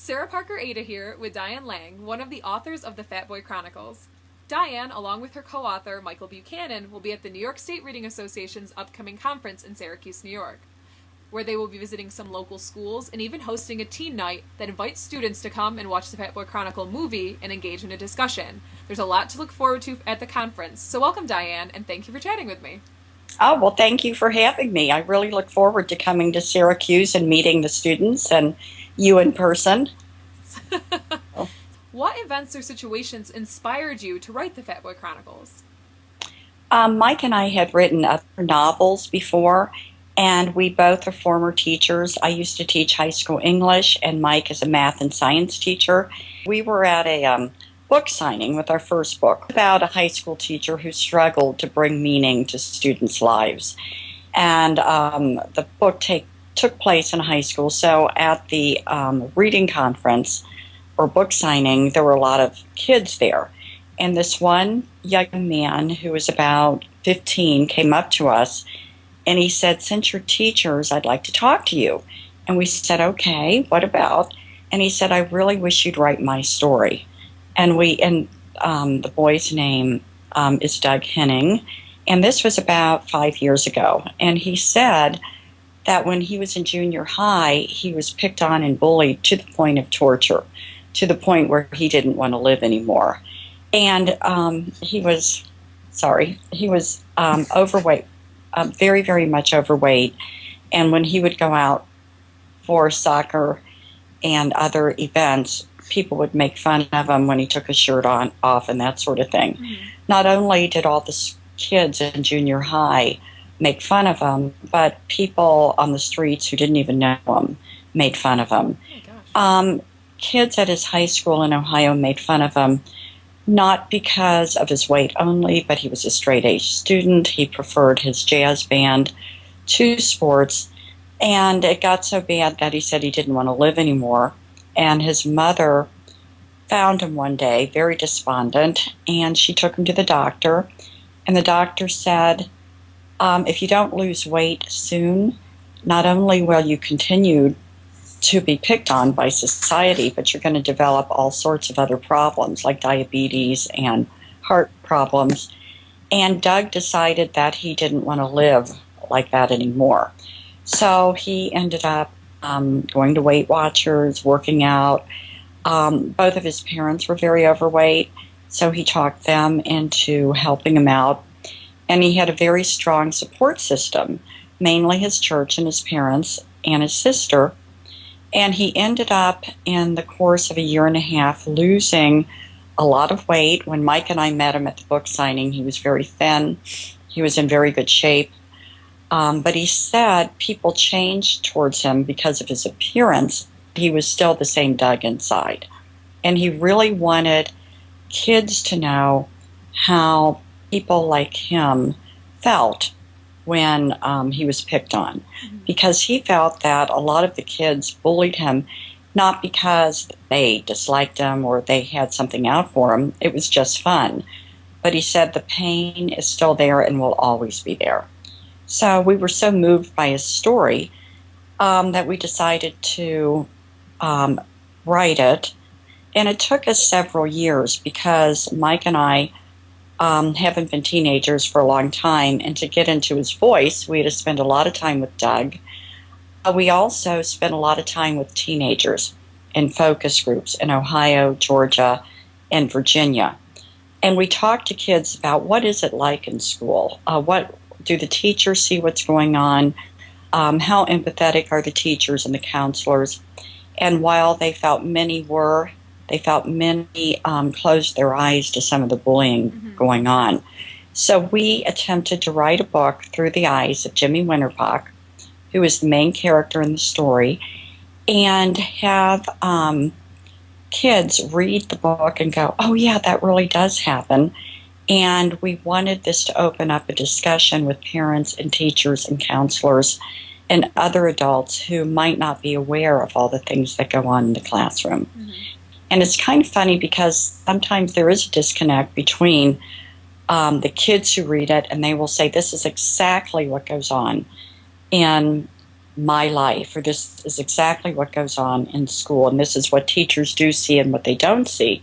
Sarah Parker Ada here with Diane Lang, one of the authors of the Fat Boy Chronicles. Diane, along with her co-author Michael Buchanan, will be at the New York State Reading Association's upcoming conference in Syracuse, New York, where they will be visiting some local schools and even hosting a teen night that invites students to come and watch the Fat Boy Chronicle movie and engage in a discussion. There's a lot to look forward to at the conference, so welcome Diane, and thank you for chatting with me. Oh, well, thank you for having me. I really look forward to coming to Syracuse and meeting the students and you in person. What events or situations inspired you to write the Fat Boy Chronicles? Mike and I had written other novels before, and we both are former teachers. I used to teach high school English, and Mike is a math and science teacher. We were at a book signing with our first book about a high school teacher who struggled to bring meaning to students' lives. And the book took place in high school, so at the reading conference or book signing, there were a lot of kids there. And this one young man who was about 15 came up to us and he said, "Since you're teachers, I'd like to talk to you." And we said, "Okay, what about?" And he said, "I really wish you'd write my story." And the boy's name is Doug Henning, and this was about 5 years ago. And he said that when he was in junior high, he was picked on and bullied to the point of torture, to the point where he didn't want to live anymore. And he was overweight, very, very much overweight. And when he would go out for soccer and other events, people would make fun of him when he took his shirt off and that sort of thing. Mm-hmm. Not only did all the kids in junior high make fun of him, but people on the streets who didn't even know him made fun of him. Oh, kids at his high school in Ohio made fun of him, not because of his weight only, but he was a straight-A student. He preferred his jazz band to sports, and it got so bad that he said he didn't want to live anymore. And his mother found him one day, very despondent, and she took him to the doctor. And the doctor said, if you don't lose weight soon, not only will you continue to be picked on by society, but you're going to develop all sorts of other problems like diabetes and heart problems. And Doug decided that he didn't want to live like that anymore. So he ended up going to Weight Watchers, working out. Both of his parents were very overweight, so he talked them into helping him out. And he had a very strong support system, mainly his church and his parents and his sister. And he ended up, in the course of a year and a half, losing a lot of weight. When Mike and I met him at the book signing, he was very thin. He was in very good shape. But he said people changed towards him because of his appearance. He was still the same Doug inside. And he really wanted kids to know how people like him felt when he was picked on. Mm-hmm. Because he felt that a lot of the kids bullied him not because they disliked him or they had something out for him. It was just fun. But he said the pain is still there and will always be there. So we were so moved by his story that we decided to write it. And it took us several years because Mike and I haven't been teenagers for a long time. And to get into his voice, we had to spend a lot of time with Doug. We also spent a lot of time with teenagers in focus groups in Ohio, Georgia, and Virginia. And we talked to kids about what is it like in school? What do the teachers see what's going on? How empathetic are the teachers and the counselors? And while they felt many closed their eyes to some of the bullying going on. So we attempted to write a book through the eyes of Jimmy Winterpock, who is the main character in the story, and have kids read the book and go, "Oh yeah, that really does happen." And we wanted this to open up a discussion with parents and teachers and counselors and other adults who might not be aware of all the things that go on in the classroom. Mm-hmm. And it's kind of funny because sometimes there is a disconnect between the kids who read it and they will say, "This is exactly what goes on in my life, or this is exactly what goes on in school, and this is what teachers do see and what they don't see.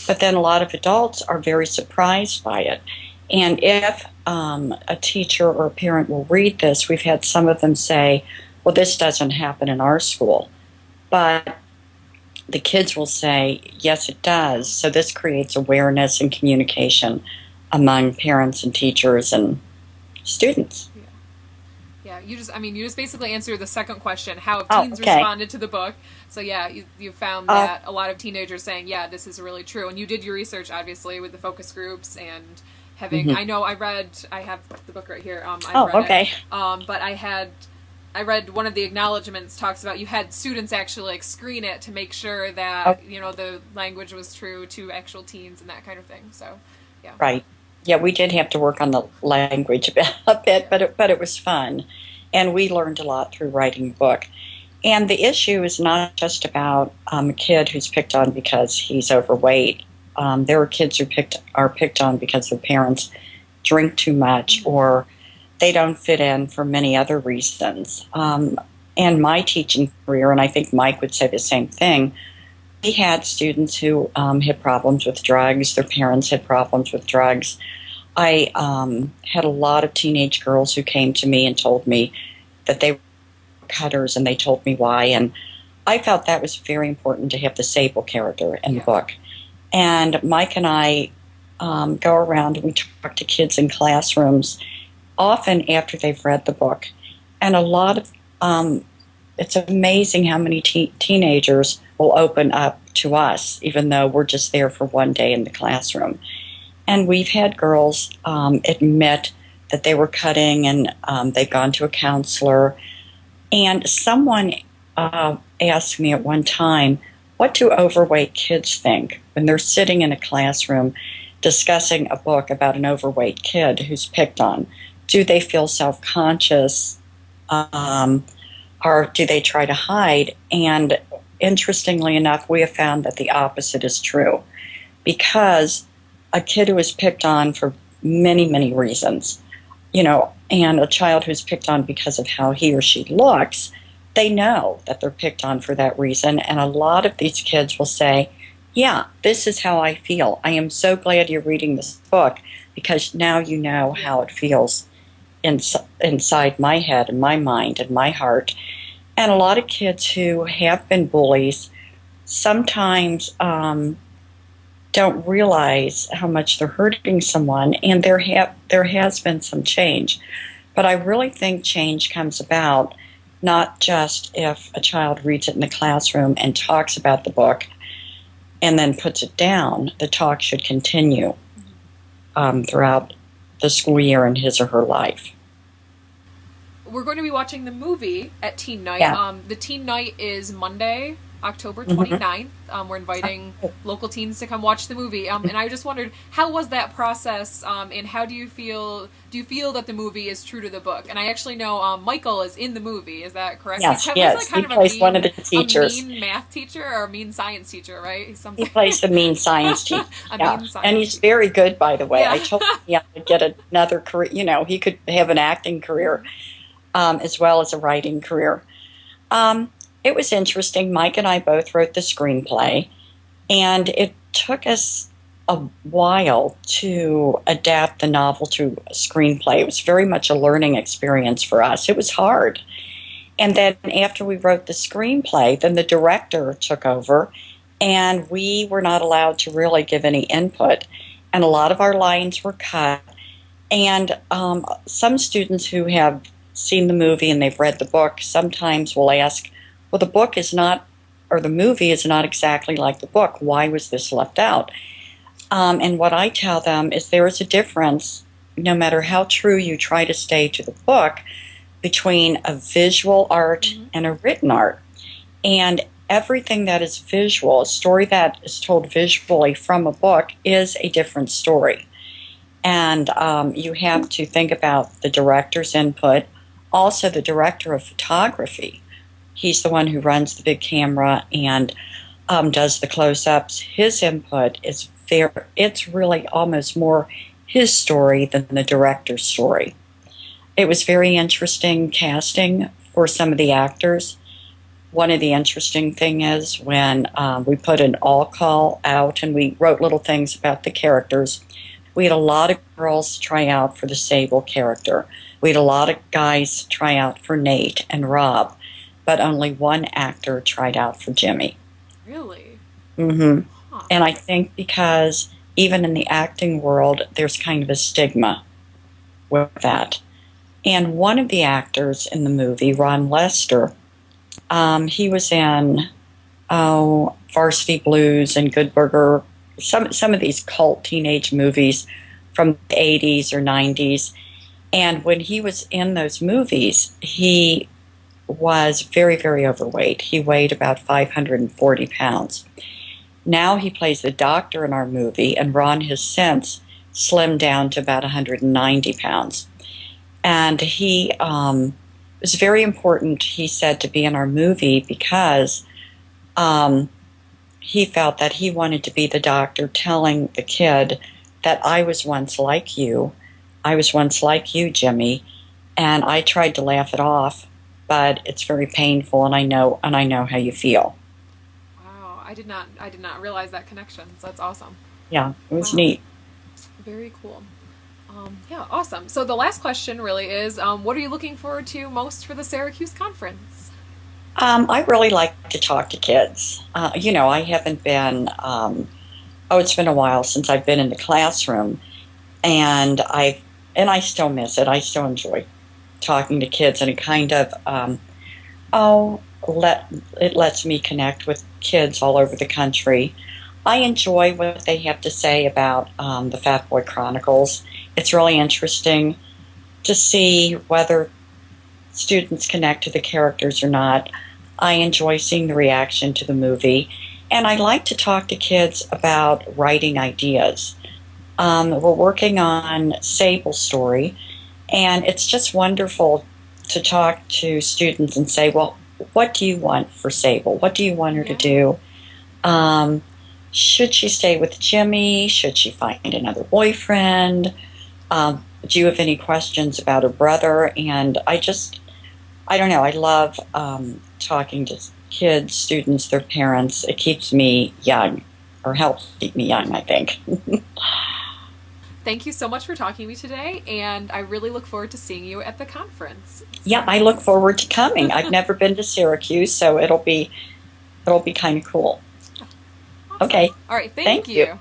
But then a lot of adults are very surprised by it. And if a teacher or a parent will read this, we've had some of them say, well, this doesn't happen in our school. But the kids will say, yes, it does. So this creates awareness and communication among parents and teachers and students. Yeah, you just basically answered the second question, how have teens responded to the book. So yeah, you found that a lot of teenagers saying, yeah, this is really true. And you did your research, obviously, with the focus groups and having, I know I have the book right here. I read it. But I read one of the acknowledgments talks about you had students actually like screen it to make sure that, the language was true to actual teens and that kind of thing. So, yeah. Right. Yeah, we did have to work on the language a bit, but it was fun. And we learned a lot through writing the book. And the issue is not just about a kid who's picked on because he's overweight. There are kids who are picked on because their parents drink too much or they don't fit in for many other reasons. And my teaching career, and I think Mike would say the same thing, we had students who had problems with drugs. Their parents had problems with drugs. I had a lot of teenage girls who came to me and told me that they were cutters, and they told me why. And I felt that was very important to have the Sable character in the book. And Mike and I go around and we talk to kids in classrooms, often after they've read the book. And a lot of, it's amazing how many teenagers will open up to us, even though we're just there for one day in the classroom. And we've had girls admit that they were cutting, and they've gone to a counselor. And someone asked me at one time, what do overweight kids think when they're sitting in a classroom discussing a book about an overweight kid who's picked on? Do they feel self-conscious, or do they try to hide? And interestingly enough, we have found that the opposite is true, because a kid who is picked on for many, many reasons, and a child who's picked on because of how he or she looks, they know that they're picked on for that reason. And a lot of these kids will say, yeah, this is how I feel. I am so glad you're reading this book, because now you know how it feels inside my head and my mind and my heart. And a lot of kids who have been bullies sometimes don't realize how much they're hurting someone, and there has been some change. But I really think change comes about not just if a child reads it in the classroom and talks about the book and then puts it down. The talk should continue throughout the school year in his or her life. We're going to be watching the movie at Teen Night. Yeah. The Teen Night is Monday, October 29th. We're inviting local teens to come watch the movie. And I just wondered, how was that process, and how do you feel that the movie is true to the book? And I actually know Michael is in the movie, is that correct? Yes, he plays one of the teachers. A mean math teacher or a mean science teacher, right? He plays the mean science teacher. And he's teacher. Very good, by the way. Yeah. I told him he had to get another career. He could have an acting career as well as a writing career. It was interesting. Mike and I both wrote the screenplay, and it took us a while to adapt the novel to a screenplay. It was very much a learning experience for us. It was hard. And then after we wrote the screenplay, then the director took over, and we were not allowed to really give any input. And a lot of our lines were cut. And some students who have seen the movie and they've read the book sometimes will ask, well, the book is not, or the movie is not exactly like the book. Why was this left out? And what I tell them is there is a difference, no matter how true you try to stay to the book, between a visual art and a written art. And everything that is visual, a story that is told visually from a book, is a different story. And you have to think about the director's input, also the director of photography. He's the one who runs the big camera and does the close-ups. His input is it's really almost more his story than the director's story. It was very interesting casting for some of the actors. One of the interesting thing is when we put an all call out and we wrote little things about the characters, we had a lot of girls try out for the Sable character. We had a lot of guys try out for Nate and Rob, but only one actor tried out for Jimmy. Really? Mm-hmm. Huh. And I think because even in the acting world, there's kind of a stigma with that. And one of the actors in the movie, Ron Lester, he was in Varsity Blues and Good Burger, some of these cult teenage movies from the 80s or 90s. And when he was in those movies, he was very, very overweight. He weighed about 540 pounds. Now he plays the doctor in our movie, and Ron has since slimmed down to about 190 pounds. And he was very important, he said, to be in our movie because he felt that he wanted to be the doctor telling the kid that I was once like you. I was once like you, Jimmy, and I tried to laugh it off, but it's very painful, and I know how you feel. Wow, I did not realize that connection. So that's awesome. Yeah, it was Wow. neat. Very cool. Yeah, awesome. So the last question really is, what are you looking forward to most for the Syracuse conference? I really like to talk to kids. I haven't been, it's been a while since I've been in the classroom, and I still miss it. I still enjoy talking to kids, and it kind of, it lets me connect with kids all over the country. I enjoy what they have to say about the Fat Boy Chronicles. It's really interesting to see whether students connect to the characters or not. I enjoy seeing the reaction to the movie, and I like to talk to kids about writing ideas. We're working on Sable's story, and it's just wonderful to talk to students and say, well, what do you want for Sable? What do you want her to do? Should she stay with Jimmy? Should she find another boyfriend? Do you have any questions about her brother? And I don't know, I love talking to kids, students, their parents. It keeps me young, or helps keep me young, I think. Thank you so much for talking to me today, and I really look forward to seeing you at the conference. Yeah, I look forward to coming. I've never been to Syracuse, so it'll be kind of cool. Awesome. Okay. All right, thank Thank you. you.